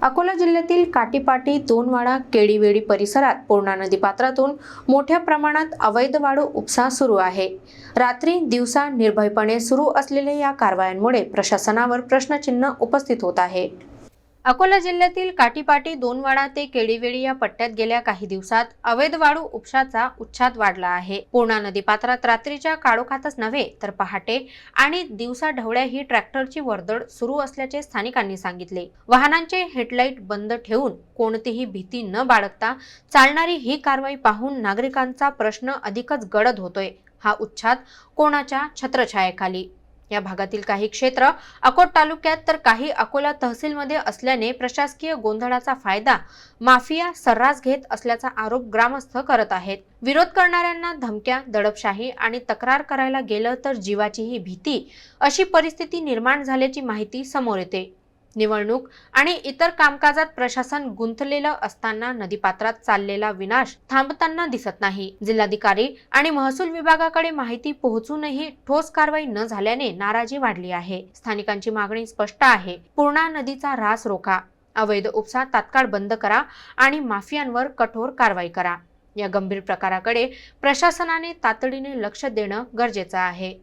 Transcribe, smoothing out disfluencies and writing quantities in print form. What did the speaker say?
अकोला जिल्ह्यातील काटीपाटी, दोनवाडा, केडीवेडी परिसरात पूर्णा नदीपात्रातून मोठ्या प्रमाणात अवैध वाळू उपसा सुरू आहे। रात्री दिवसा निर्भयपणे सुरू असलेल्या या कारवायांमुळे प्रशासनावर प्रश्नचिन्ह उपस्थित होत आहे। अकोला जिल्ह्यातील काटीपाटी, दोनवाडा ते केडीवेडी या पट्ट्यात गेल्या काही दिवसात अवैध वाळू उपशाचा उच्छाद वाढला आहे। पूर्णा नदीपात्रात रात्रीच्या काळोखातच नव्हे तर पहाटे आणि दिवसा ढवळ्याही ट्रॅक्टरची वर्दळ सुरू असल्याचे स्थानिकांनी सांगितले। वाहनांचे हेडलाईट बंद ठेवून कोणतीही भीती न बाळगता चालणारी ही कारवाई पाहून नागरिकांचा प्रश्न अधिकच गडद होतोय। हा उच्छाद कोणाच्या छत्रछायेखाली? या भागातील काही क्षेत्र अकोट तालुक्यात तर काही अकोला तहसीलमध्ये असल्याने प्रशासकीय गोंधळाचा फायदा माफिया सर्रास घेत असल्याचा आरोप ग्रामस्थ करत आहेत। विरोध करणाऱ्यांना धमक्या, दडपशाही आणि तक्रार करायला गेलं तर जीवाचीही भीती अशी परिस्थिती निर्माण झाल्याची माहिती समोर येते। निवडणूक आणि इतर कामकाजात प्रशासन गुंतलेलं असताना नदीपात्रात चाललेला विनाश थांबताना दिसत नाही। जिल्हाधिकारी आणि महसूल विभागाकडे माहिती पोहोचूनही ठोस कारवाई न झाल्याने नाराजी वाढली आहे। स्थानिकांची मागणी स्पष्ट आहे। पूर्णा नदीचा ऱ्हास रोखा, अवैध उपसा तात्काळ बंद करा आणि माफियांवर कठोर कारवाई करा। या गंभीर प्रकाराकडे प्रशासनाने तातडीने लक्ष देणं गरजेचं आहे।